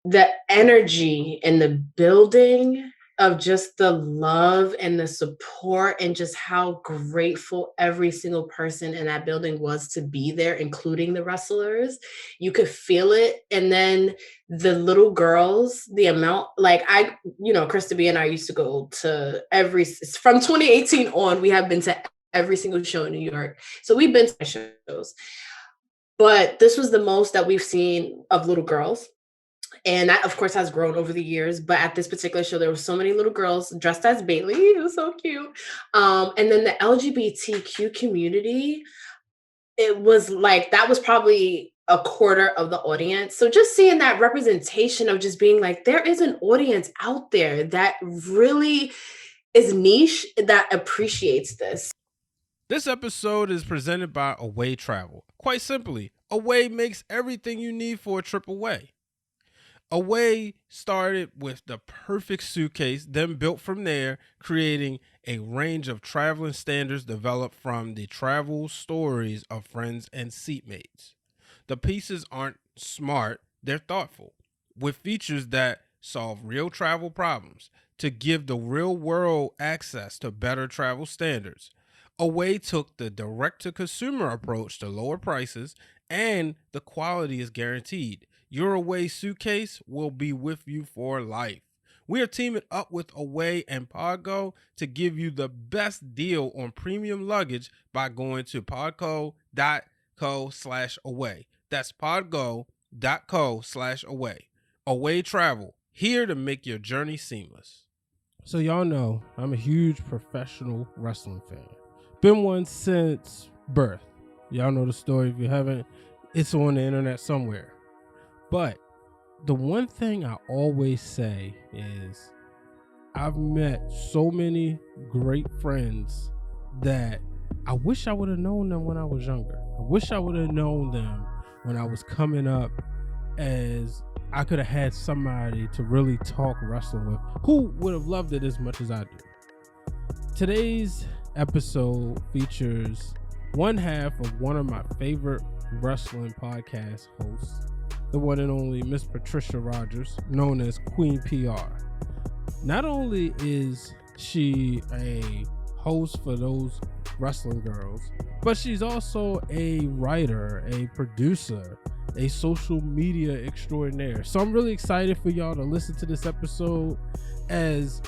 the energy in the building of just the love and the support and just how grateful every single person in that building was to be there, including the wrestlers. You could feel it. And then the little girls, the amount, like Krista B and I used to go to from 2018 on, we have been to every single show in New York. So we've been to shows. But this was the most that we've seen of little girls, and that, of course, has grown over the years. But at this particular show, there were so many little girls dressed as Bailey. It was so cute. And then the LGBTQ community, it was like that was probably a quarter of the audience. So just seeing that representation of just being like, there is an audience out there that really is niche that appreciates this. This episode is presented by Away Travel. Quite simply, Away makes everything you need for a trip away. Away started with the perfect suitcase, then built from there, creating a range of traveling standards developed from the travel stories of friends and seatmates. The pieces aren't smart, they're thoughtful, with features that solve real travel problems to give the real world access to better travel standards. Away took the direct-to-consumer approach to lower prices, and the quality is guaranteed. Your Away suitcase will be with you for life. We are teaming up with Away and Podgo to give you the best deal on premium luggage by going to podgo.co/away. That's podgo.co/away. Away Travel, here to make your journey seamless. So y'all know I'm a huge professional wrestling fan. Been one since birth. Y'all know the story. If you haven't, it's on the internet somewhere. But the one thing I always say is I've met so many great friends that I wish I would have known them when I was younger. I wish I would have known them when I was coming up, as I could have had somebody to really talk wrestling with who would have loved it as much as I do. Today's episode features one half of one of my favorite wrestling podcast hosts, the one and only Miss Patricia Rogers, known as Queen PR. Not only is she a host for those wrestling girls, but she's also a writer, a producer, a social media extraordinaire. So I'm really excited for y'all to listen to this episode, as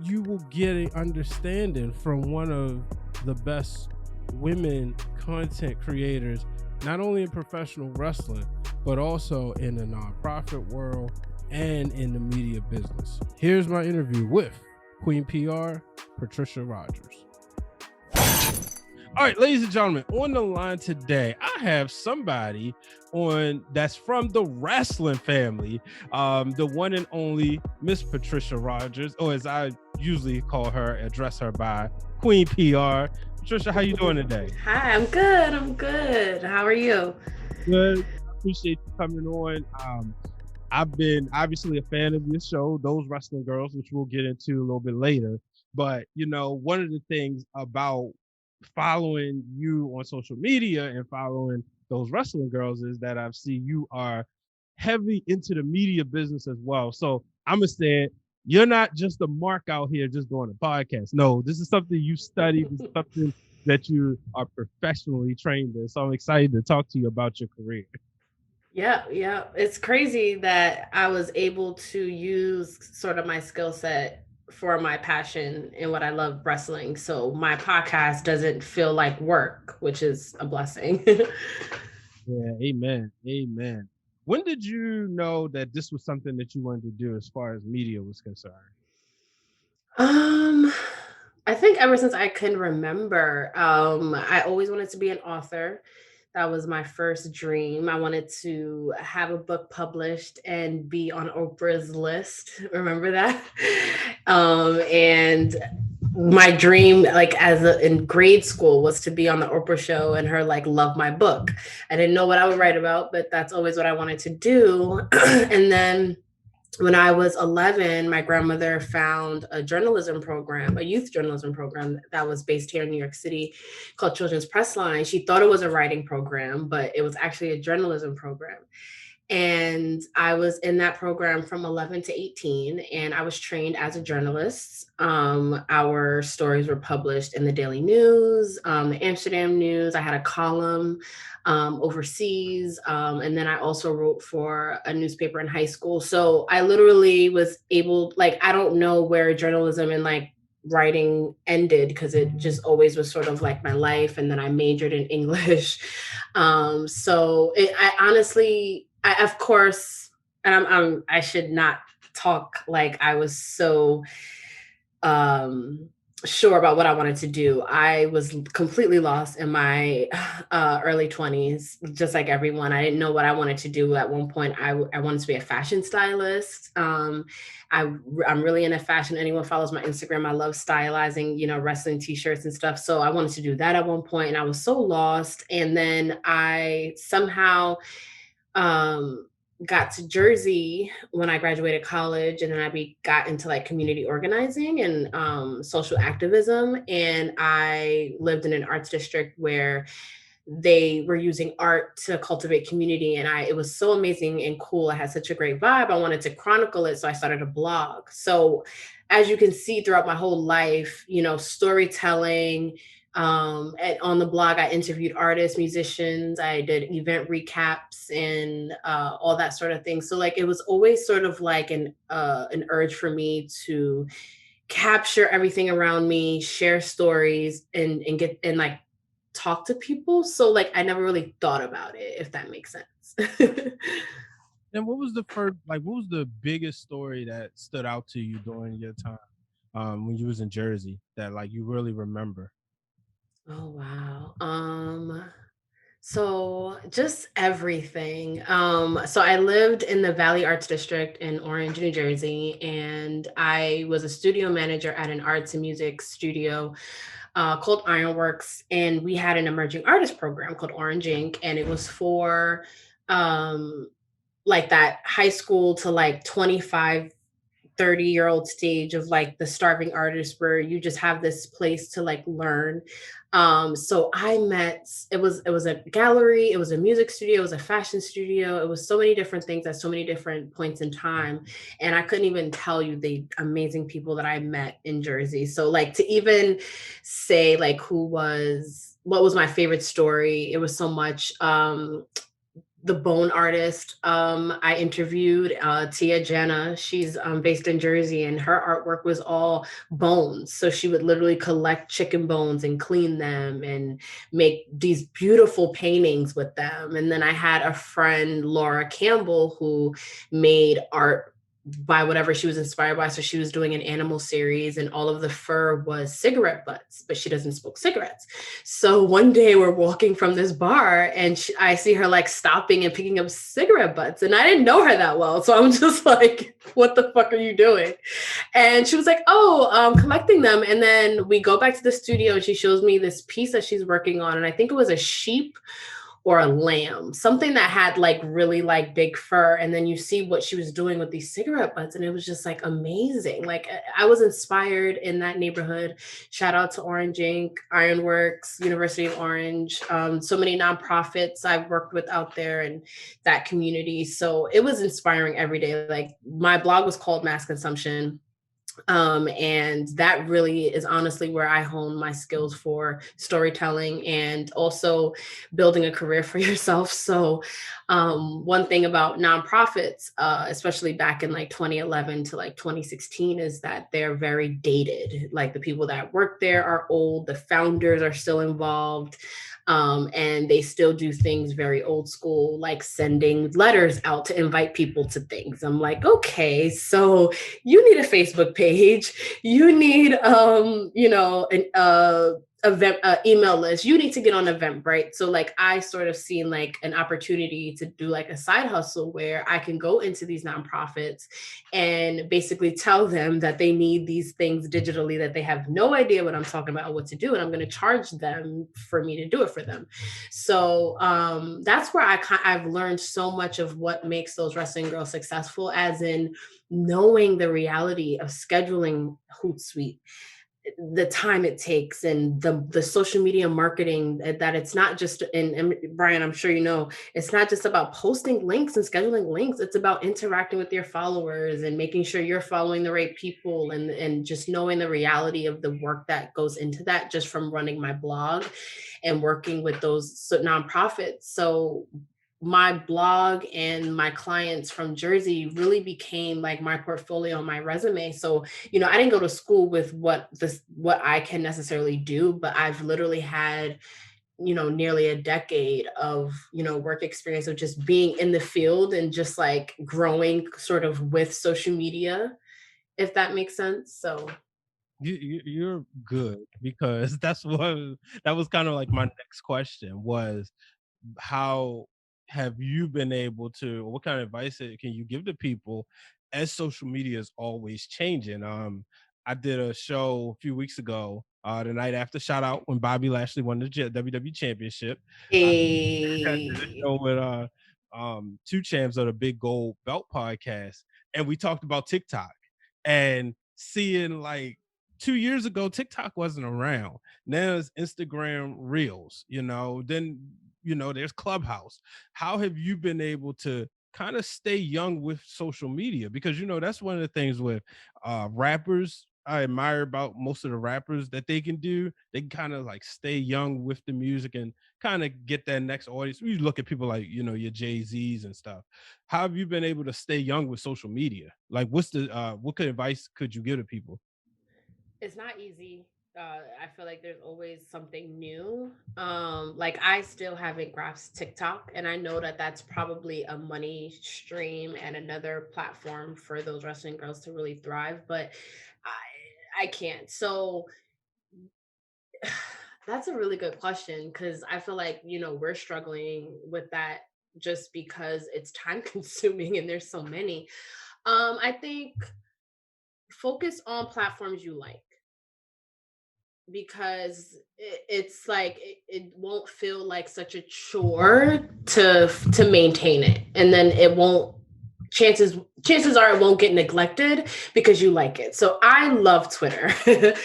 you will get an understanding from one of the best women content creators, not only in professional wrestling, but also in the nonprofit world and in the media business. Here's my interview with Queen PR, Patricia Rogers. All right, ladies and gentlemen, on the line today, I have somebody on that's from the wrestling family, the one and only Miss Patricia Rogers, or as I usually address her by Queen PR. Patricia, how you doing today? Hi, I'm good. How are you? Good. I appreciate you coming on. I've been obviously a fan of your show, Those Wrestling Girls, which we'll get into a little bit later. But, one of the things about following you on social media and following Those Wrestling Girls is that I've seen you are heavy into the media business as well. So I'm going to say you're not just a mark out here just doing a podcast. No, this is something you studied. This is something that you are professionally trained in. So I'm excited to talk to you about your career. Yeah. It's crazy that I was able to use sort of my skill set for my passion and what I love, wrestling. So my podcast doesn't feel like work, which is a blessing. Yeah, amen. When did you know that this was something that you wanted to do as far as media was concerned? I think ever since I can remember, I always wanted to be an author. That was my first dream. I wanted to have a book published and be on Oprah's list. Remember that? And my dream, like in grade school, was to be on the Oprah show and her like love my book. I didn't know what I would write about, but that's always what I wanted to do. And then when I was 11, my grandmother found a journalism program, a youth journalism program that was based here in New York City called Children's Press Line. She thought it was a writing program, but it was actually a journalism program. And I was in that program from 11 to 18, and I was trained as a journalist. Our stories were published in the Daily News, the Amsterdam News. I had a column overseas, and then I also wrote for a newspaper in high school. So I literally was able, like, I don't know where journalism and like writing ended because it just always was sort of like my life. And then I majored in English. I honestly, of course, and I should not talk like I was so um, sure about what I wanted to do. I was completely lost in my early 20s, just like everyone. I didn't know what I wanted to do. At one point, I wanted to be a fashion stylist. I'm really into fashion. Anyone follows my Instagram, I love stylizing, wrestling t-shirts and stuff. So I wanted to do that at one point, and I was so lost. And then I somehow um got to Jersey when I graduated college, and then got into like community organizing and social activism. And I lived in an arts district where they were using art to cultivate community, and it was so amazing and cool. I had such a great vibe. I wanted to chronicle it, so I started a blog. So as you can see throughout my whole life, storytelling, and on the blog I interviewed artists, musicians, I did event recaps, and all that sort of thing. So like it was always sort of like an urge for me to capture everything around me, share stories, and get and like talk to people. So like I never really thought about it, if that makes sense. And what was the first, like, what was the biggest story that stood out to you during your time when you was in Jersey that like you really remember? Oh wow. So just everything. So I lived in the Valley Arts District in Orange, New Jersey, and I was a studio manager at an arts and music studio called Ironworks, and we had an emerging artist program called Orange Inc. And it was for um, like that high school to like 25 30-year-old stage of like the starving artist, where you just have this place to like learn. So I met, it was a gallery, it was a music studio, it was a fashion studio, it was so many different things at so many different points in time. And I couldn't even tell you the amazing people that I met in Jersey. So like to even say like what was my favorite story, it was so much. The bone artist I interviewed, Tia Jenna. She's based in Jersey, and her artwork was all bones. So she would literally collect chicken bones and clean them and make these beautiful paintings with them. And then I had a friend, Laura Campbell, who made art by whatever she was inspired by. So she was doing an animal series, and all of the fur was cigarette butts, but she doesn't smoke cigarettes. So one day we're walking from this bar, and I see her like stopping and picking up cigarette butts, and I didn't know her that well. So I'm just like, what the fuck are you doing? And she was like, oh, collecting them. And then we go back to the studio, and she shows me this piece that she's working on. And I think it was a sheep or a lamb, something that had like really like big fur. And then you see what she was doing with these cigarette butts, and it was just like amazing. Like I was inspired in that neighborhood. Shout out to Orange Inc., Ironworks, University of Orange, so many nonprofits I've worked with out there and that community. So it was inspiring every day. Like my blog was called Mass Consumption, and that really is honestly where I hone my skills for storytelling and also building a career for yourself. So, one thing about nonprofits, especially back in like 2011 to like 2016, is that they're very dated. Like the people that work there are old, the founders are still involved. And they still do things very old school, like sending letters out to invite people to things. I'm like, okay, so you need a Facebook page, you need an event email list, you need to get on Eventbrite. So like I sort of seen like an opportunity to do like a side hustle where I can go into these nonprofits and basically tell them that they need these things digitally, that they have no idea what I'm talking about, what to do, and I'm going to charge them for me to do it for them. So that's where I've learned so much of what makes those wrestling girls successful, as in knowing the reality of scheduling Hootsuite, the time it takes and the social media marketing, that it's not just, and Brian, I'm sure you know, it's not just about posting links and scheduling links. It's about interacting with your followers and making sure you're following the right people, and just knowing the reality of the work that goes into that, just from running my blog and working with those nonprofits. So my blog and my clients from Jersey really became like my portfolio, my resume. So, I didn't go to school with what I can necessarily do, but I've literally had, nearly a decade of, work experience of just being in the field and just like growing sort of with social media, if that makes sense. So, You're good, because that was kind of like my next question was, how have you been able to, or what kind of advice can you give to people as social media is always changing? I did a show a few weeks ago, the night after, shout out when Bobby Lashley won the WWE championship. I did a a show with two champs of the Big Gold Belt podcast, and we talked about TikTok, and seeing like 2 years ago, TikTok wasn't around. Now it's Instagram Reels, then there's Clubhouse. How have you been able to kind of stay young with social media? Because that's one of the things with rappers I admire about most of the rappers, that they can do. They can kind of like stay young with the music and kind of get that next audience. You look at people like, your Jay-Z's and stuff. How have you been able to stay young with social media? Like, what kind of advice could you give to people? It's not easy. I feel like there's always something new. Like I still haven't grasped TikTok, and I know that that's probably a money stream and another platform for those wrestling girls to really thrive, but I can't. So that's a really good question, because I feel like, we're struggling with that just because it's time consuming and there's so many. I think focus on platforms you like, because it's like it won't feel like such a chore to maintain it, and then it won't, chances are it won't get neglected because you like it. So I love Twitter. Mhm.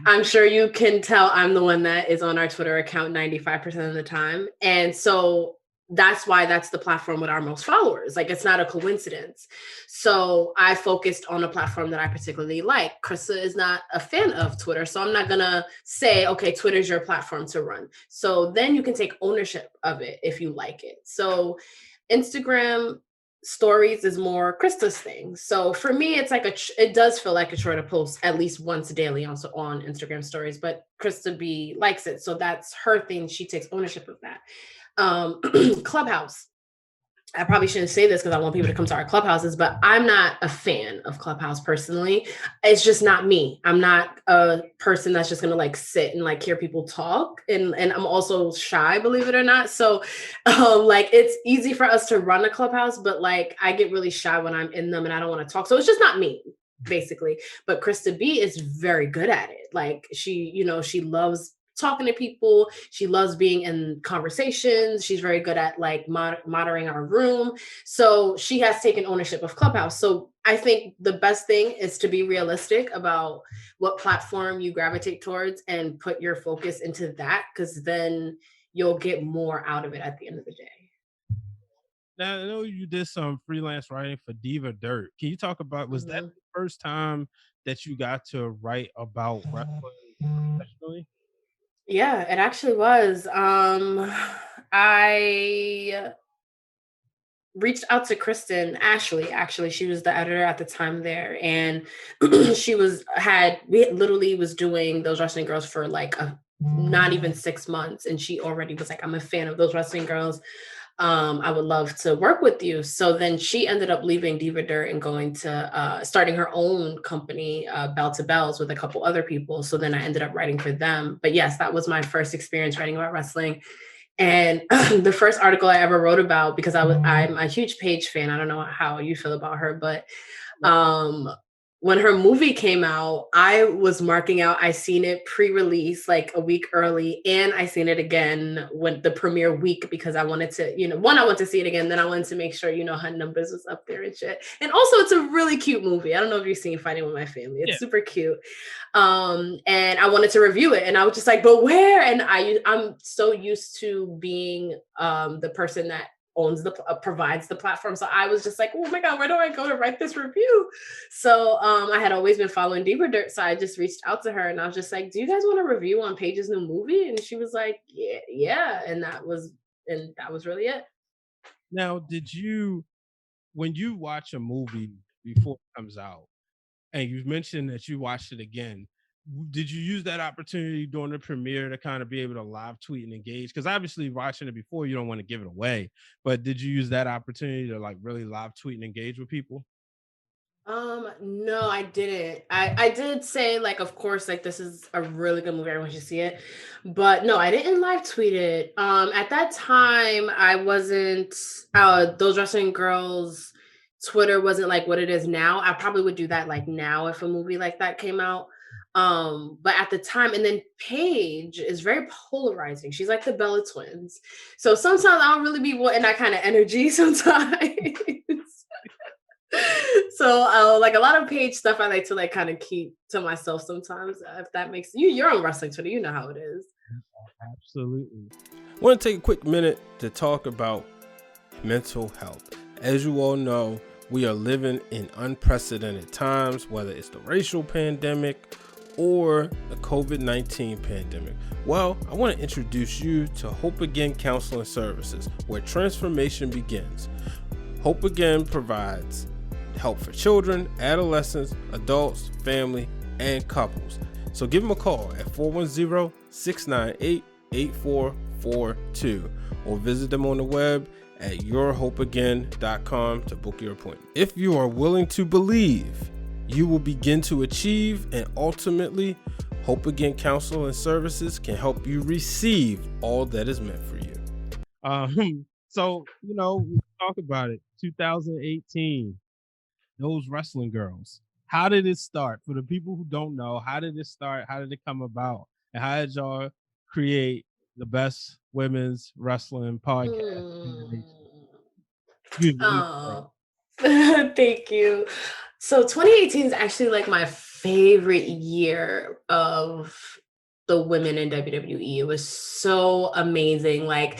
I'm sure you can tell I'm the one that is on our Twitter account 95% of the time, and so that's why that's the platform with our most followers. Like, it's not a coincidence. So I focused on a platform that I particularly like. Krista is not a fan of Twitter, so I'm not gonna say, okay, Twitter's your platform to run. So then you can take ownership of it if you like it. So Instagram stories is more Krista's thing. So for me, it's like it does feel like a chore to post at least once daily on Instagram stories, but Krista B likes it. So that's her thing. She takes ownership of that. Clubhouse. I probably shouldn't say this because I want people to come to our clubhouses, but I'm not a fan of Clubhouse personally. It's just not me. I'm not a person that's just gonna like sit and like hear people talk. And I'm also shy, believe it or not. So like it's easy for us to run a clubhouse, but like I get really shy when I'm in them and I don't want to talk. So it's just not me, basically. But Krista B is very good at it. Like she loves talking to people. She loves being in conversations. She's very good at like monitoring our room. So she has taken ownership of Clubhouse. So I think the best thing is to be realistic about what platform you gravitate towards and put your focus into that, because then you'll get more out of it at the end of the day. Now, I know you did some freelance writing for Diva Dirt. Can you talk about, was that Mhm. the first time that you got to write about wrestling professionally? Yeah, it actually was. I reached out to Kristen Ashley. Actually, she was the editor at the time there, and she we literally was doing those wrestling girls for like not even 6 months, and she already was like, "I'm a fan of those wrestling girls. I would love to work with you." So then she ended up leaving Diva Dirt and going to starting her own company, Bell to Bells, with a couple other people. So then I ended up writing for them. But yes, that was my first experience writing about wrestling. And the first article I ever wrote about, because I'm a huge Paige fan. I don't know how you feel about her, but um, when her movie came out, I was marking out, I seen it pre-release like a week early, and I seen it again when the premiere week because I wanted to, one, I wanted to see it again, then I wanted to make sure, her numbers was up there and shit. And also it's a really cute movie. I don't know if you've seen Fighting with My Family. Yeah. It's super cute. And I wanted to review it, and I was just like, but where? And I'm so used to being the person that owns the provides the platform. So I was just like, oh my God, where do I go to write this review? So I had always been following Deeper Dirt. So I just reached out to her and I was just like, do you guys want a review on Paige's new movie? And she was like, yeah, yeah. And that was really it. Now, when you watch a movie before it comes out, and you've mentioned that you watched it again, did you use that opportunity during the premiere to kind of be able to live tweet and engage? Because obviously watching it before, you don't want to give it away, but did you use that opportunity to like really live tweet and engage with people? No, I didn't. I did say, like, of course, like, this is a really good movie. Everyone should see it. But no, I didn't live tweet it. At that time, I wasn't those wrestling girls Twitter wasn't like what it is now. I probably would do that like now if a movie like that came out. But at the time, and then Paige is very polarizing. She's like the Bella twins. So sometimes I don't really be wanting that kind of energy sometimes. So like a lot of Paige stuff I like to like kind of keep to myself sometimes, if that makes you're on wrestling Twitter, you know how it is. Absolutely. I want to take a quick minute to talk about mental health. As you all know, we are living in unprecedented times, whether it's the racial pandemic or the COVID-19 pandemic. Well, I want to introduce you to Hope Again Counseling Services, where transformation begins. Hope Again provides help for children, adolescents, adults, family, and couples. So give them a call at 410-698-8442 or visit them on the web at yourhopeagain.com to book your appointment. If you are willing to believe, you will begin to achieve, and ultimately, Hope Again Counseling Services can help you receive all that is meant for you. So, we talk about it. 2018, those wrestling girls. How did it start? For the people who don't know, how did it start? How did it come about? And how did y'all create the best women's wrestling podcast? Mm. Excuse me. Oh, thank you. So 2018 is actually like my favorite year of the women in WWE. It was so amazing. Like,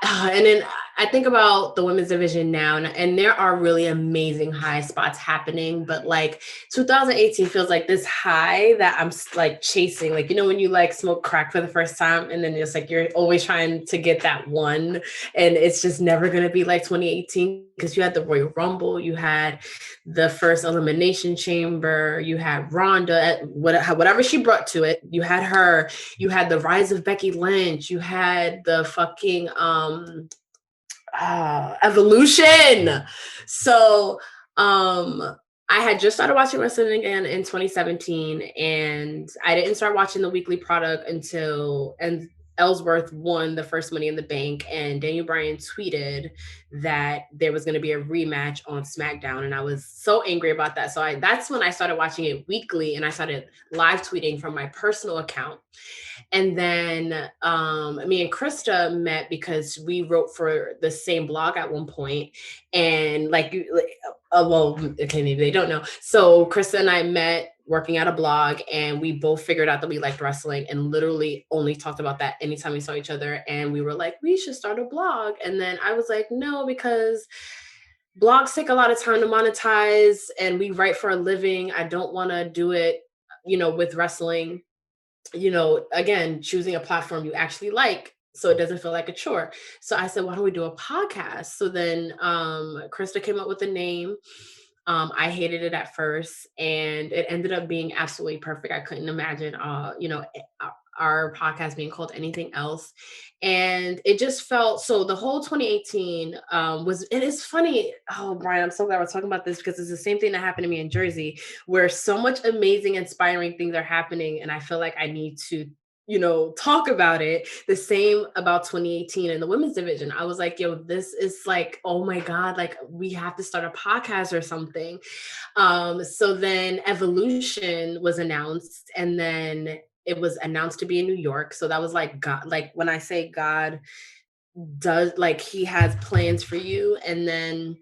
and then I think about the women's division now, and there are really amazing high spots happening. But like 2018 feels like this high that I'm like chasing. Like, when you like smoke crack for the first time, and then it's like you're always trying to get that one, and it's just never going to be like 2018 because you had the Royal Rumble, you had the first Elimination Chamber, you had Ronda, whatever she brought to it, you had her, you had the rise of Becky Lynch, you had the fucking Evolution. So I had just started watching wrestling again in 2017, and I didn't start watching the weekly product until Ellsworth won the first Money in the Bank, and Daniel Bryan tweeted that there was going to be a rematch on SmackDown, and I was so angry about that. So that's when I started watching it weekly, and I started live tweeting from my personal account. And then me and Krista met because we wrote for the same blog at one point, and well, okay, maybe they don't know. So Krista and I met working at a blog, and we both figured out that we liked wrestling and literally only talked about that anytime we saw each other. And we were like, we should start a blog. And then I was like, no, because blogs take a lot of time to monetize, and we write for a living. I don't want to do it, with wrestling, again, choosing a platform you actually like so it doesn't feel like a chore. So I said, why don't we do a podcast? So then Krista came up with a name. I hated it at first, and it ended up being absolutely perfect. I couldn't imagine, our podcast being called anything else. And it just felt so. The whole 2018 was, and it's funny. Oh, Brian, I'm so glad we're talking about this because it's the same thing that happened to me in Jersey, where so much amazing, inspiring things are happening, and I feel like I need to talk about it. The same about 2018 in the women's division. I was like, yo, this is like, oh my God, like we have to start a podcast or something. So then Evolution was announced, and then it was announced to be in New York. So that was like God, like when I say God does, like he has plans for you. And then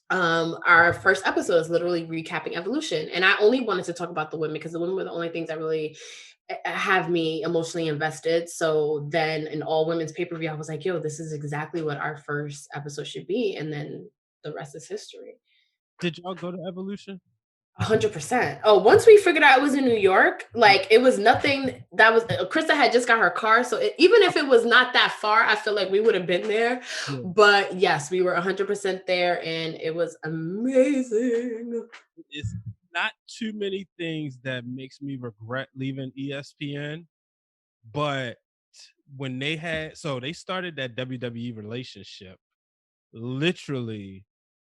our first episode is literally recapping Evolution. And I only wanted to talk about the women because the women were the only things that really have me emotionally invested. So then in all women's pay-per-view, I was like, yo, this is exactly what our first episode should be. And then the rest is history. Did y'all go to Evolution? 100%. Oh, once we figured out it was in New York, like it was nothing that was. Krista had just got her car, so even if it was not that far, I feel like we would have been there. Yeah. But yes, we were 100% there, and it was amazing. It's not too many things that makes me regret leaving ESPN, but when they started that WWE relationship literally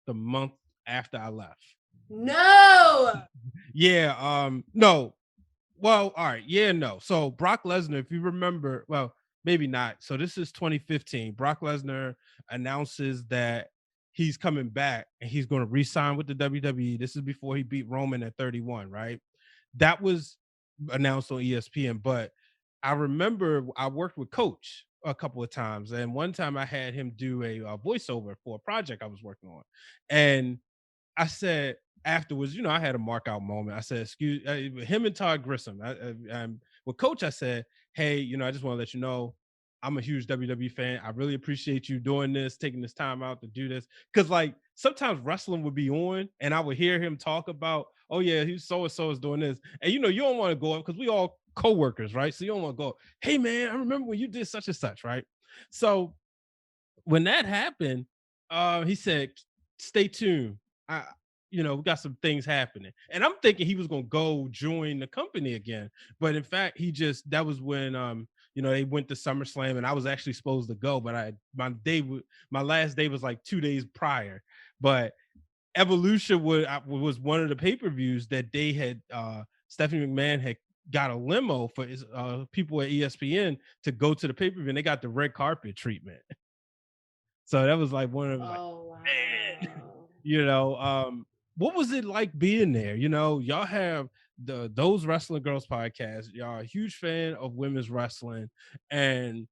the month after I left. No. Yeah, no. Well, all right, yeah, no. So Brock Lesnar, if you remember, well, maybe not. So this is 2015. Brock Lesnar announces that he's coming back and he's going to re-sign with the WWE. This is before he beat Roman at 31, right? That was announced on ESPN, but I remember I worked with Coach a couple of times, and one time I had him do a voiceover for a project I was working on, and I said afterwards, I had a mark out moment. I said, "Excuse him and Todd Grissom." With Coach, I said, "Hey, I just want to let you know, I'm a huge WWE fan. I really appreciate you doing this, taking this time out to do this, because like sometimes wrestling would be on, and I would hear him talk about, oh yeah, he's so and so is doing this, and you don't want to go up because we all co-workers, right? So you don't want to go, hey man, I remember when you did such and such, right? So when that happened, he said, "Stay tuned. I, we got some things happening." And I'm thinking he was gonna go join the company again, but in fact, that was when they went to SummerSlam, and I was actually supposed to go, but my last day was like 2 days prior. But Evolution was one of the pay-per-views that they had. Stephanie McMahon had got a limo for his people at ESPN to go to the pay-per-view, and they got the red carpet treatment. So that was like one of like, Oh man, wow. what was it like being there? Y'all have those Wrestling Girls podcast. Y'all are a huge fan of women's wrestling, and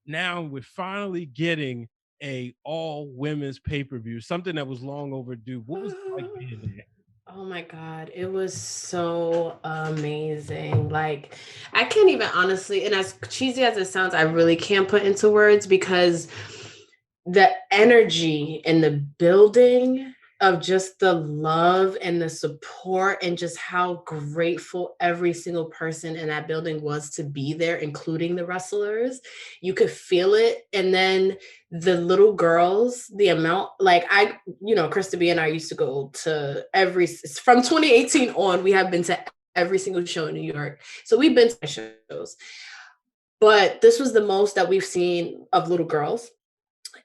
now we're finally getting a all women's pay-per-view, something that was long overdue. What was it like being there? Oh my God, it was so amazing. Like, I can't even honestly, and as cheesy as it sounds, I really can't put into words because the energy in the building of just the love and the support and just how grateful every single person in that building was to be there, including the wrestlers. You could feel it. And then the little girls, the amount, like Krista B and I used to go to from 2018 on, we have been to every single show in New York. So we've been to shows. But this was the most that we've seen of little girls,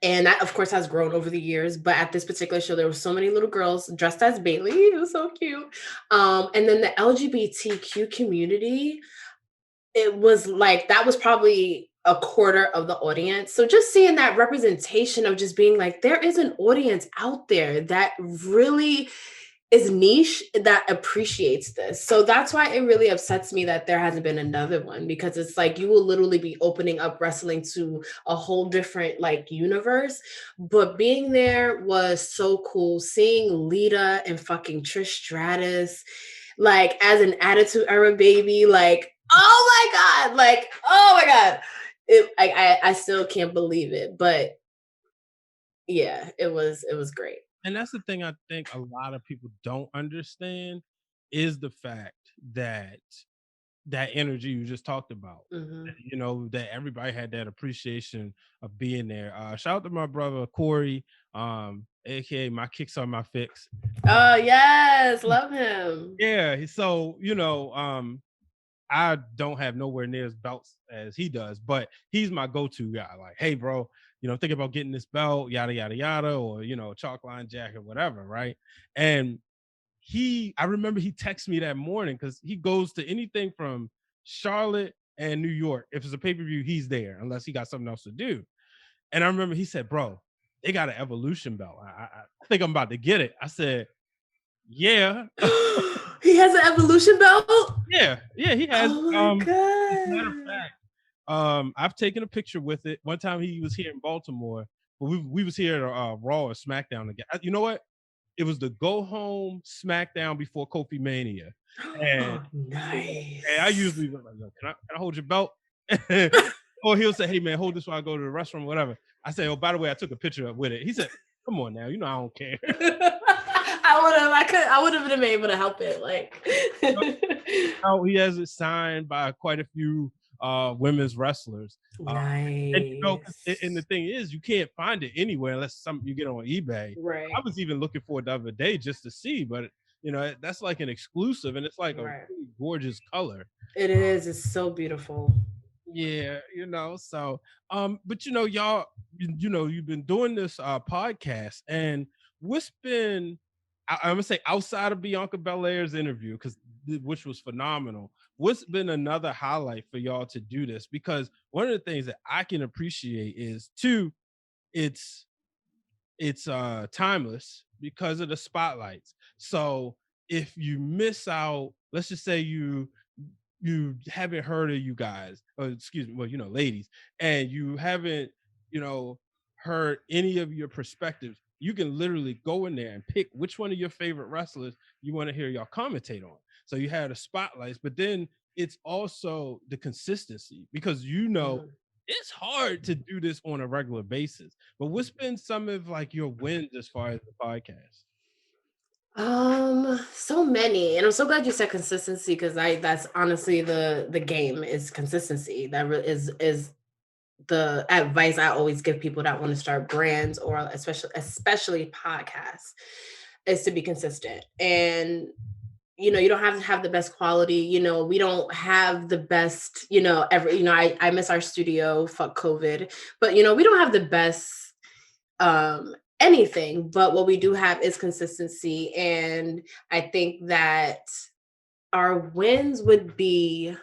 and that of course has grown over the years. But at this particular show there were so many little girls dressed as Bailey. It was so cute. And then the LGBTQ community, it was like that was probably a quarter of the audience. So just seeing that representation of just being like, there is an audience out there that really is niche that appreciates this. So that's why it really upsets me that there hasn't been another one, because it's like you will literally be opening up wrestling to a whole different like universe. But being there was so cool. Seeing Lita and fucking Trish Stratus, like as an Attitude Era baby, like, oh my God, like, oh my God. I still can't believe it. But yeah, it was great. And that's the thing I think a lot of people don't understand is the fact that that energy you just talked about. Mhm. That everybody had that appreciation of being there. Shout out to my brother Corey, aka my kicks on my fix. Oh, yes, love him. Yeah, so I don't have nowhere near as belts as he does, but he's my go-to guy. Like, hey, bro, think about getting this belt, yada yada yada, or chalk line jacket, whatever, right? And I remember he texted me that morning because he goes to anything from Charlotte and New York. If it's a pay-per-view, he's there unless he got something else to do. And I remember he said, bro, they got an Evolution belt. I think I'm about to get it. I said, yeah. He has an Evolution belt? Yeah, he has. Oh my As a matter of God. fact, I've taken a picture with it. One time he was here in Baltimore, but we was here at Raw or SmackDown again. You know what? It was the go home SmackDown before Kofi Mania, and I Nice. usually was like, yo, can I hold your belt? Or he'll say, hey man, hold this while I go to the restroom, whatever. I say, oh, by the way, I took a picture with it. He said, come on now, you know I don't care. I would have been able to help it. Like Now he has it signed by quite a few women's wrestlers. And you know, and the nice. thing is, you can't find it anywhere unless something you get on eBay. I Right. was even looking for it the other day just to see, but you know, that's like an exclusive, and it's like a Right. really gorgeous color. It is. It's so beautiful. Yeah, you know, so but you know, y'all, you know, you've been doing this podcast, and what's been I'm gonna say outside of Bianca Belair's interview, which was phenomenal, what's been another highlight for y'all to do this? Because one of the things that I can appreciate is two, it's timeless because of the spotlights. So if you miss out, let's just say you haven't heard of you guys, or excuse me, well, you know, ladies, and you haven't, you know, heard any of your perspectives, you can literally go in there and pick which one of your favorite wrestlers you want to hear y'all commentate on. So you have the spotlights, but then it's also the consistency because you know Mhm. it's hard to do this on a regular basis. But what's been some of like your wins as far as the podcast? So many, and I'm so glad you said consistency because I that's honestly the game is consistency. Is the advice I always give people that want to start brands or especially podcasts is to be consistent. And you don't have to have the best quality. We don't have the best, I miss our studio, fuck COVID, but we don't have the best anything, but what we do have is consistency. And I think that our wins would be,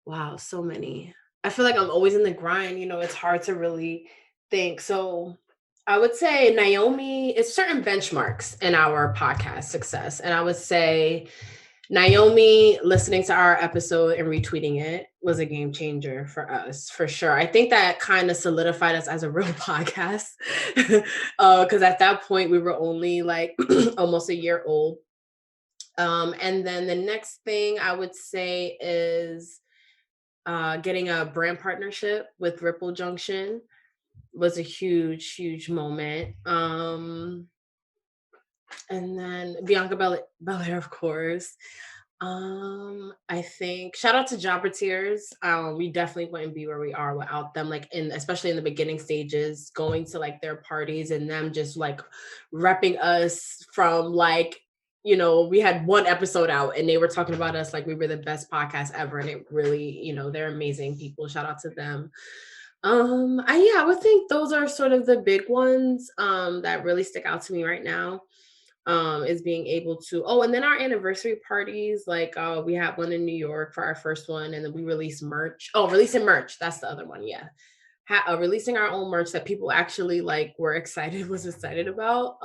wow, so many. I feel like I'm always in the grind. It's hard to really think. So I would say Naomi, it's certain benchmarks in our podcast success. And I would say Naomi listening to our episode and retweeting it was a game changer for us, for sure. I think that kind of solidified us as a real podcast. Because at that point, we were only like almost a year old. And then the next thing I would say is getting a brand partnership with Ripple Junction was a huge, huge moment. And then Bianca Belair, of course. I think shout out to Jobberteers. We definitely wouldn't be where we are without them, like especially in the beginning stages, going to like their parties and them just like repping us from like, we had one episode out and they were talking about us like we were the best podcast ever. And it really, they're amazing people. Shout out to them. I would think those are sort of the big ones that really stick out to me right now, is being able to, and then our anniversary parties, like we had one in New York for our first one, and then we released merch. Releasing merch, that's the other one. Yeah. Releasing our own merch that people actually like were excited was excited about,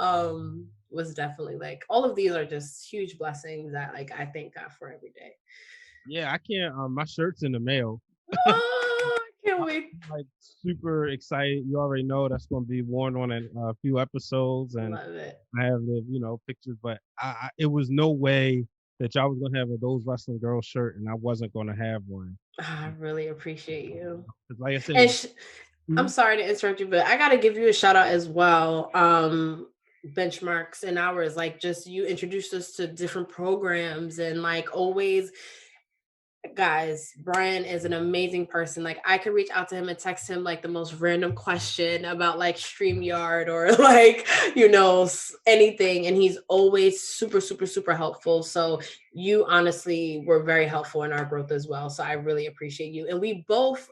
was definitely like, all of these are just huge blessings that like I thank God for every day. Yeah, I can't. My shirt's in the mail. Oh, I can't I'm wait. like super excited. You already know that's going to be worn on a few episodes, and Love it. I have the pictures. But it was no way that y'all was gonna have a those wrestling girls shirt, and I wasn't gonna have one. I really appreciate you. 'Cause like I And said, I'm mhm, sorry to interrupt you, but I got to give you a shout out as well. Benchmarks and hours, like just you introduced us to different programs and like always, guys, Brian is an amazing person. Like I could reach out to him and text him like the most random question about like StreamYard or like, anything. And he's always super, super, super helpful. So you honestly were very helpful in our growth as well. So I really appreciate you. And we both,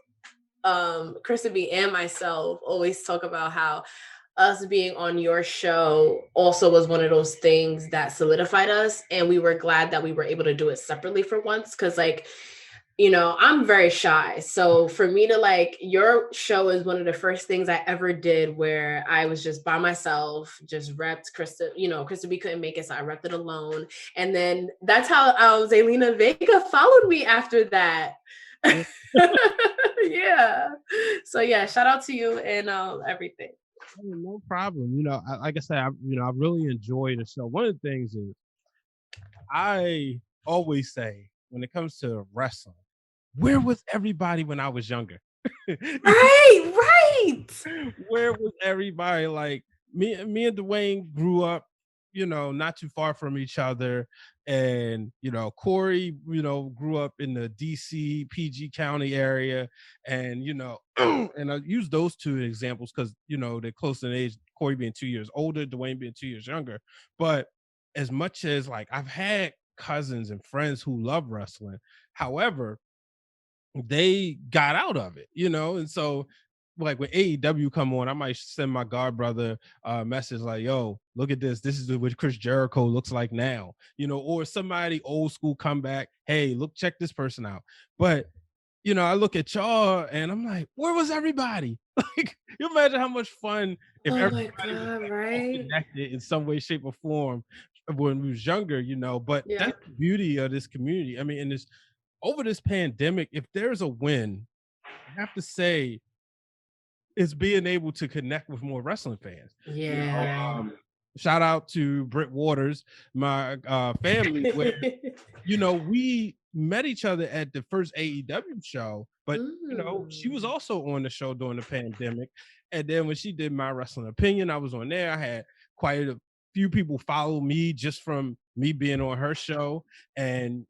Krista B and myself always talk about how us being on your show also was one of those things that solidified us. And we were glad that we were able to do it separately for once. Cause like I'm very shy. So for me to like, your show is one of the first things I ever did where I was just by myself, just repped Krista, Krista B couldn't make it. So I repped it alone. And then that's how Zelina Vega followed me after that. Yeah. Yeah. So yeah, shout out to you and everything. No problem. Like I said, I really enjoy the show. One of the things is I always say when it comes to wrestling, where was everybody when I was younger? Right, right. Where was everybody? Like me and Dwayne grew up, not too far from each other. And Corey, grew up in the DC, PG County area. And and I use those two examples because they're close in age, Corey being 2 years older, Dwayne being 2 years younger. But as much as like I've had cousins and friends who love wrestling, however, they got out of it, and so like when AEW come on, I might send my god brother a message like, yo, look at this. This is what Chris Jericho looks like now, or somebody old school come back. Hey, look, check this person out. But I look at y'all and I'm like, where was everybody? Like, you imagine how much fun if Oh my everybody was God, like all right? connected in some way, shape, or form when we was younger, But Yeah. that's the beauty of this community. I mean, and this over this pandemic, if there's a win, I have to say is being able to connect with more wrestling fans. You know, Yeah. shout out to Britt Waters, my family, where we met each other at the first AEW show, but she was Mm. also on the show during the pandemic. And then when she did My Wrestling Opinion, I was on there. I had quite a few people follow me just from me being on her show and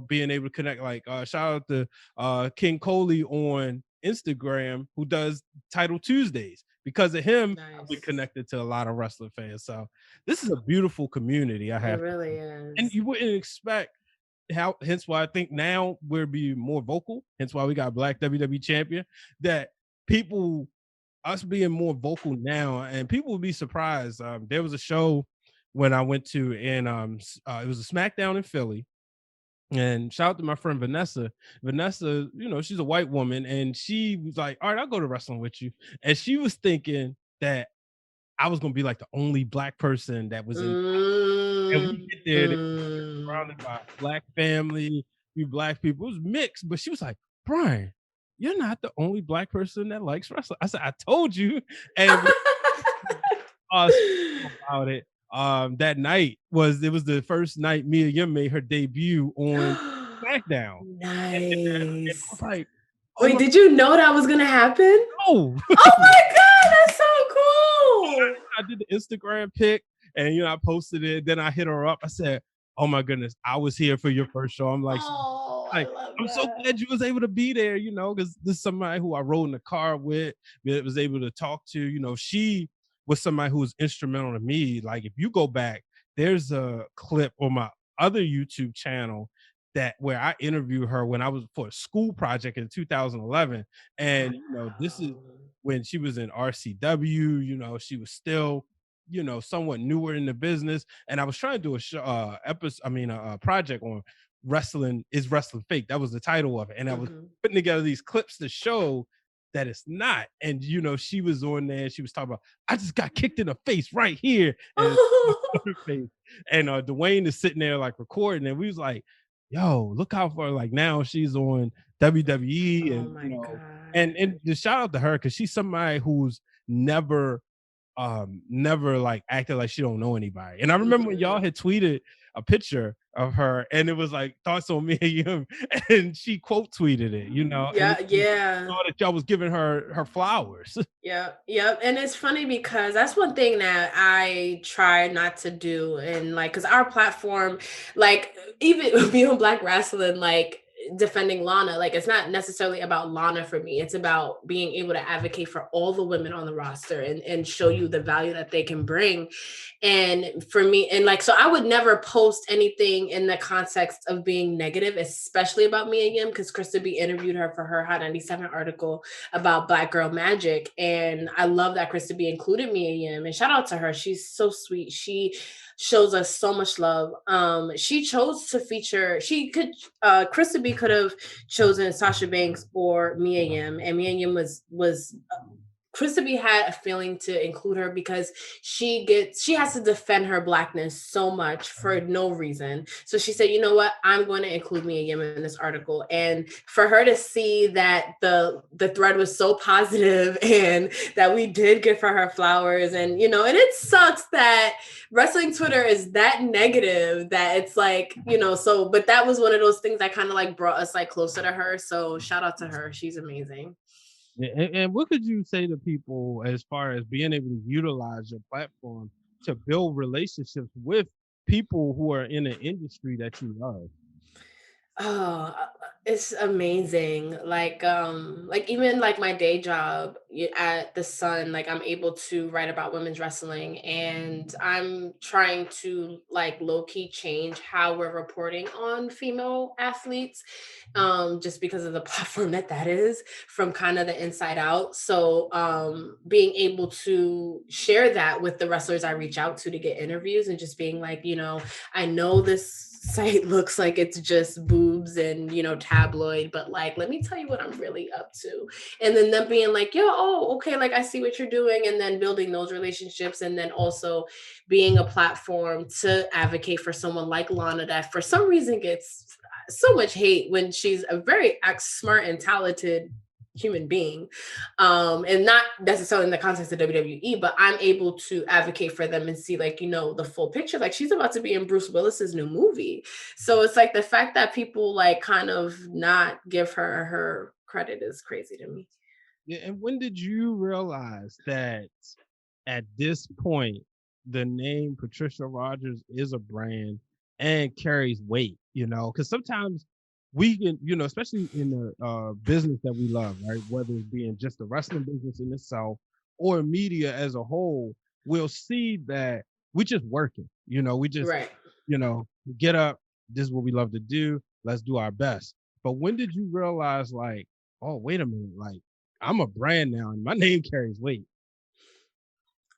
being able to connect. Like shout out to King Coley on Instagram who does Title Tuesdays. Because of him, I've been Nice. connected to a lot of wrestling fans. So this is a beautiful community, I It have to really say. And is. you wouldn't expect how, hence why I think now we're being more vocal, hence why we got a black WWE champion, that people, us being more vocal now, and people would be surprised. There was a show when I went to, and it was a SmackDown in Philly. And shout out to my friend Vanessa. Vanessa, she's a white woman, and she was like, "All right, I'll go to wrestling with you." And she was thinking that I was gonna be like the only black person that was in. And we Mm, get there, they surrounded mm. by black family, we black people. It was mixed, but she was like, "Brian, you're not the only black person that likes wrestling." I said, "I told you." And we spoke about it. That night was the first night Mia Yim made her debut on SmackDown, and I was Nice. like, "Oh Wait, my did you know that was gonna happen? no!" Oh my God, that's so cool. I did the Instagram pic and I posted it. Then I hit her up. I said, "Oh my goodness, I was here for your first show." I'm Oh, I like, love I'm so that. glad you was able to be there, because this is somebody who I rode in the car with, that was able to talk to. She was somebody who was instrumental to me. Like, if you go back, there's a clip on my other YouTube channel that where I interviewed her when I was for a school project in 2011. And this is Wow. when she was in RCW, she was still, somewhat newer in the business. And I was trying to do a show, episode, I mean, a project on wrestling is wrestling fake. That was the title of it. And I was Mhm. putting together these clips to show that it's not. And she was on there and she was talking about, I just got kicked in the face right here. And her face. And Dwayne is sitting there like recording, and we was like, yo, look how far, like now she's on WWE. Oh And my and God. just shout out to her because she's somebody who's never never like acted like she don't know anybody. And I remember when y'all Mhm. had tweeted a picture of her and it was like thoughts on me and you, and she quote tweeted it, and Yeah, yeah. saw that y'all was giving her flowers. Yep, yep. And it's funny because that's one thing that I try not to do. And like, because our platform, like, even being Black wrestling, like, defending Lana, like, it's not necessarily about Lana for me. It's about being able to advocate for all the women on the roster and show you the value that they can bring. And for me, and like, so I would never post anything in the context of being negative, especially about Mia Yim, because Krista B interviewed her for her Hot 97 article about Black Girl Magic. And I love that Krista B included Mia Yim. And shout out to her. She's so sweet. She shows us so much love. She chose to feature. She could. Krista B could have chosen Sasha Banks or Mia Yim, and Mia Yim was Krista B had a feeling to include her because she has to defend her blackness so much for no reason. So she said, you know what, I'm going to include Mia Yim in this article. And for her to see that the thread was so positive and that we did give her flowers, and and it sucks that wrestling Twitter is that negative that it's like, so but that was one of those things that kind of like brought us like closer to her. So shout out to her. She's amazing. And what could you say to people as far as being able to utilize your platform to build relationships with people who are in an industry that you love? Oh, it's amazing. Like even like my day job at the Sun, like I'm able to write about women's wrestling, and I'm trying to like low key change how we're reporting on female athletes, just because of the platform that is from kind of the inside out. So, being able to share that with the wrestlers I reach out to get interviews, and just being like, I know this site looks like it's just boobs and tabloid, but like let me tell you what I'm really up to. And then them being like, yo, oh, okay, like I see what you're doing, and then building those relationships, and then also being a platform to advocate for someone like Lana that for some reason gets so much hate when she's a very smart and talented human being, and not necessarily in the context of WWE, but I'm able to advocate for them and see like the full picture. Like she's about to be in Bruce Willis's new movie, so it's like the fact that people like kind of not give her credit is crazy to me. Yeah, and when did you realize that at this point, the name Patricia Rogers is a brand and carries weight, because sometimes we can, especially in the business that we love, right? Whether it's being just the wrestling business in itself or media as a whole, we'll see that we just working, we just, Right. get up, this is what we love to do, let's do our best. But when did you realize like, oh, wait a minute, like I'm a brand now and my name carries weight?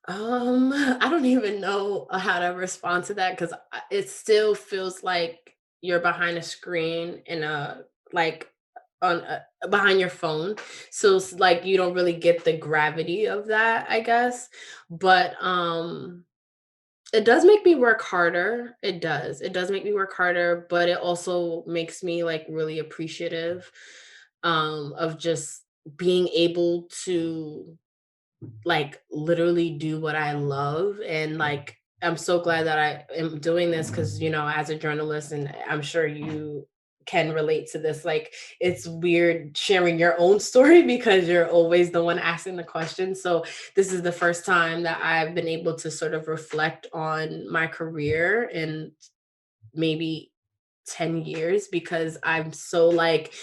I don't even know how to respond to that because it still feels like you're behind a screen in a like on behind your phone, so it's like you don't really get the gravity of that, I guess. But it does make me work harder. It does make me work harder, but it also makes me like really appreciative, of just being able to like literally do what I love. And like I'm so glad that I am doing this because as a journalist, and I'm sure you can relate to this, like it's weird sharing your own story because you're always the one asking the question. So this is the first time that I've been able to sort of reflect on my career in maybe 10 years because I'm so like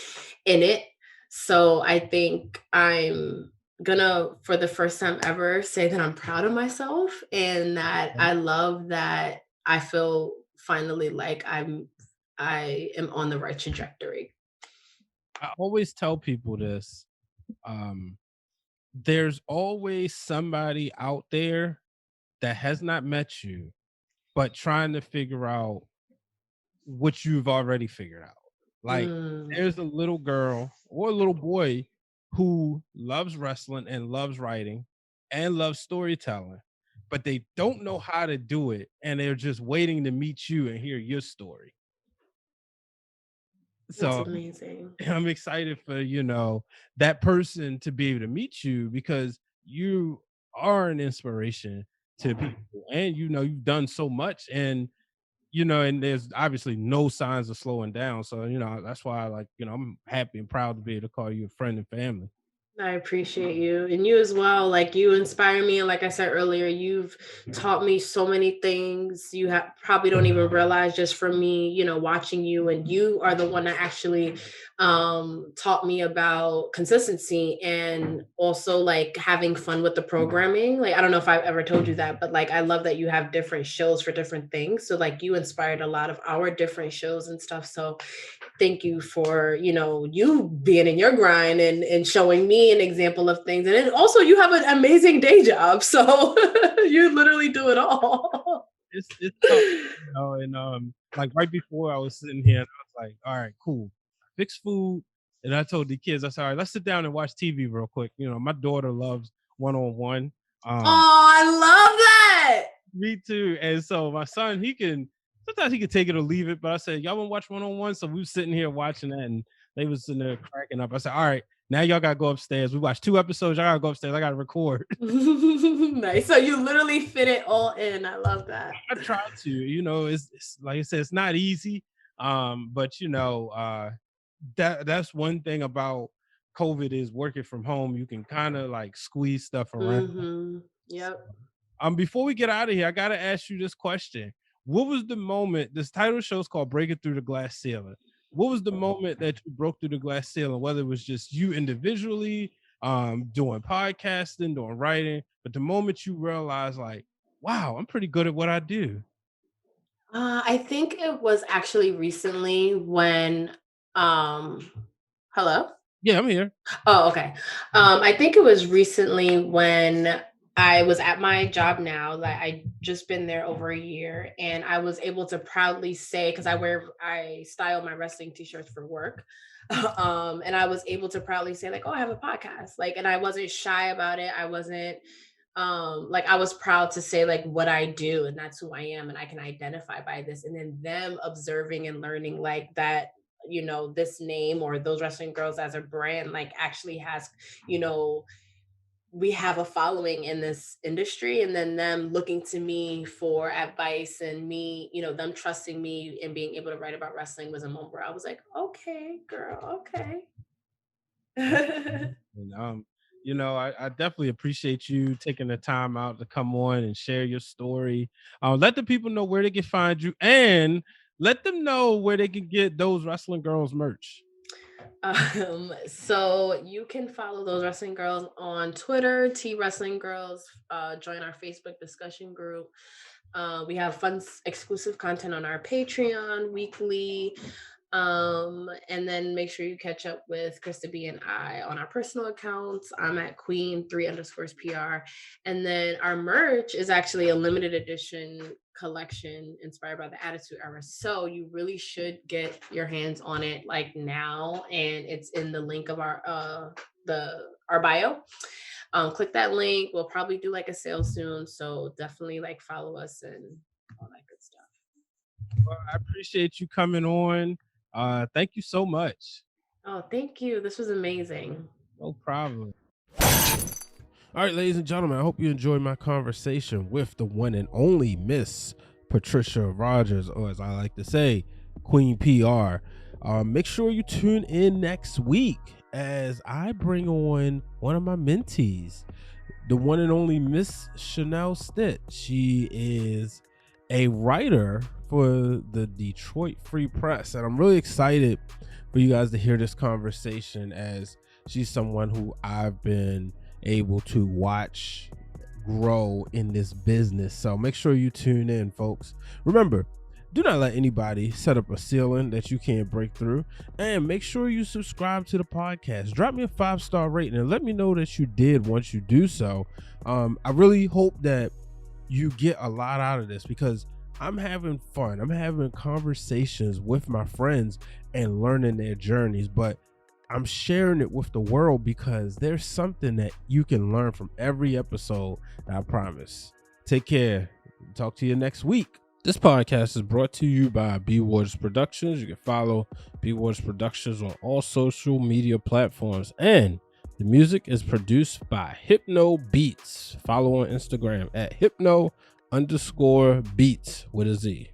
in it. So I think I'm gonna, for the first time ever, say that I'm proud of myself and that I love that I feel finally like I am on the right trajectory. I always tell people this. Um, there's always somebody out there that has not met you, but trying to figure out what you've already figured out. Like, Mm, there's a little girl or a little boy who loves wrestling and loves writing and loves storytelling, but they don't know how to do it. And they're just waiting to meet you and hear your story. that's So amazing. I'm excited for, that person to be able to meet you because you are an inspiration to people and you've done so much and there's obviously no signs of slowing down. So, that's why like, I'm happy and proud to be able to call you a friend and family. I appreciate you and you as well. Like you inspire me. And like I said earlier, you've taught me so many things you have probably don't even realize just from me, watching you. And you are the one that actually taught me about consistency and also like having fun with the programming. Like I don't know if I've ever told you that, but like I love that you have different shows for different things. So like you inspired a lot of our different shows and stuff. So thank you for you being in your grind and showing me an example of things, and then also you have an amazing day job, so you literally do it all. it's tough, and like right before I was sitting here, and I was like, all right, cool, fix food, and I told the kids, I said, all right, let's sit down and watch TV real quick. My daughter loves one-on-one. Oh, I love that. Me too. And so my son, sometimes he can take it or leave it. But I said, y'all want to watch one-on-one? So we were sitting here watching that, and they was sitting there cracking up. I said, all right, now y'all gotta go upstairs. We watched 2 episodes. Y'all gotta go upstairs. I gotta record. Nice. So you literally fit it all in. I love that. I try to. It's like I said, it's not easy. But that's one thing about COVID is working from home. You can kind of like squeeze stuff around. Mm-hmm. Yep. Before we get out of here, I gotta ask you this question. What was the moment? This title show is called Breaking Through the Glass Ceiling. What was the moment that you broke through the glass ceiling? Whether it was just you individually, doing podcasting, doing writing, but the moment you realized, like, wow, I'm pretty good at what I do. I think it was actually recently when, hello? Yeah, I'm here. Oh, okay. I think it was recently when I was at my job now, like I just been there over a year, and I was able to proudly say, because I style my wrestling t-shirts for work. And I was able to proudly say, like, oh, I have a podcast. Like, and I wasn't shy about it. I wasn't like I was proud to say like what I do, and that's who I am, and I can identify by this. And then them observing and learning like that, this name or those wrestling girls as a brand like actually has, you know we have a following in this industry, and then them looking to me for advice, and me, them trusting me and being able to write about wrestling was a moment where I was like, okay, girl, okay. And I definitely appreciate you taking the time out to come on and share your story. Let the people know where they can find you, and let them know where they can get those wrestling girls merch. So you can follow those wrestling girls on Twitter, T Wrestling Girls. Join our Facebook discussion group. We have fun exclusive content on our Patreon weekly. And then make sure you catch up with Krista B and I on our personal accounts. I'm at Queen3_PR. And then our merch is actually a limited edition collection inspired by the Attitude Era. So you really should get your hands on it like now. And it's in the link of our bio. Click that link. We'll probably do like a sale soon. So definitely like follow us and all that good stuff. Well, I appreciate you coming on. Thank you so much. Oh, thank you. This was amazing. No problem. All right, ladies and gentlemen, I hope you enjoyed my conversation with the one and only Miss Patricia Rogers, or as I like to say, Queen PR. Make sure you tune in next week as I bring on one of my mentees, the one and only Miss Chanel Stitt. She is a writer for the Detroit Free Press, and I'm really excited for you guys to hear this conversation, as she's someone who I've been able to watch grow in this business. So make sure you tune in, folks. Remember, do not let anybody set up a ceiling that you can't break through, and make sure you subscribe to the podcast. Drop me a 5-star rating and let me know that you did once you do so. I really hope that you get a lot out of this, because I'm having fun. I'm having conversations with my friends and learning their journeys, but I'm sharing it with the world because there's something that you can learn from every episode, I promise. Take care. Talk to you next week. This podcast is brought to you by B Waters Productions. You can follow B Waters Productions on all social media platforms, and the music is produced by Hypno Beats. Follow on Instagram at Hypno_Beats with a Z.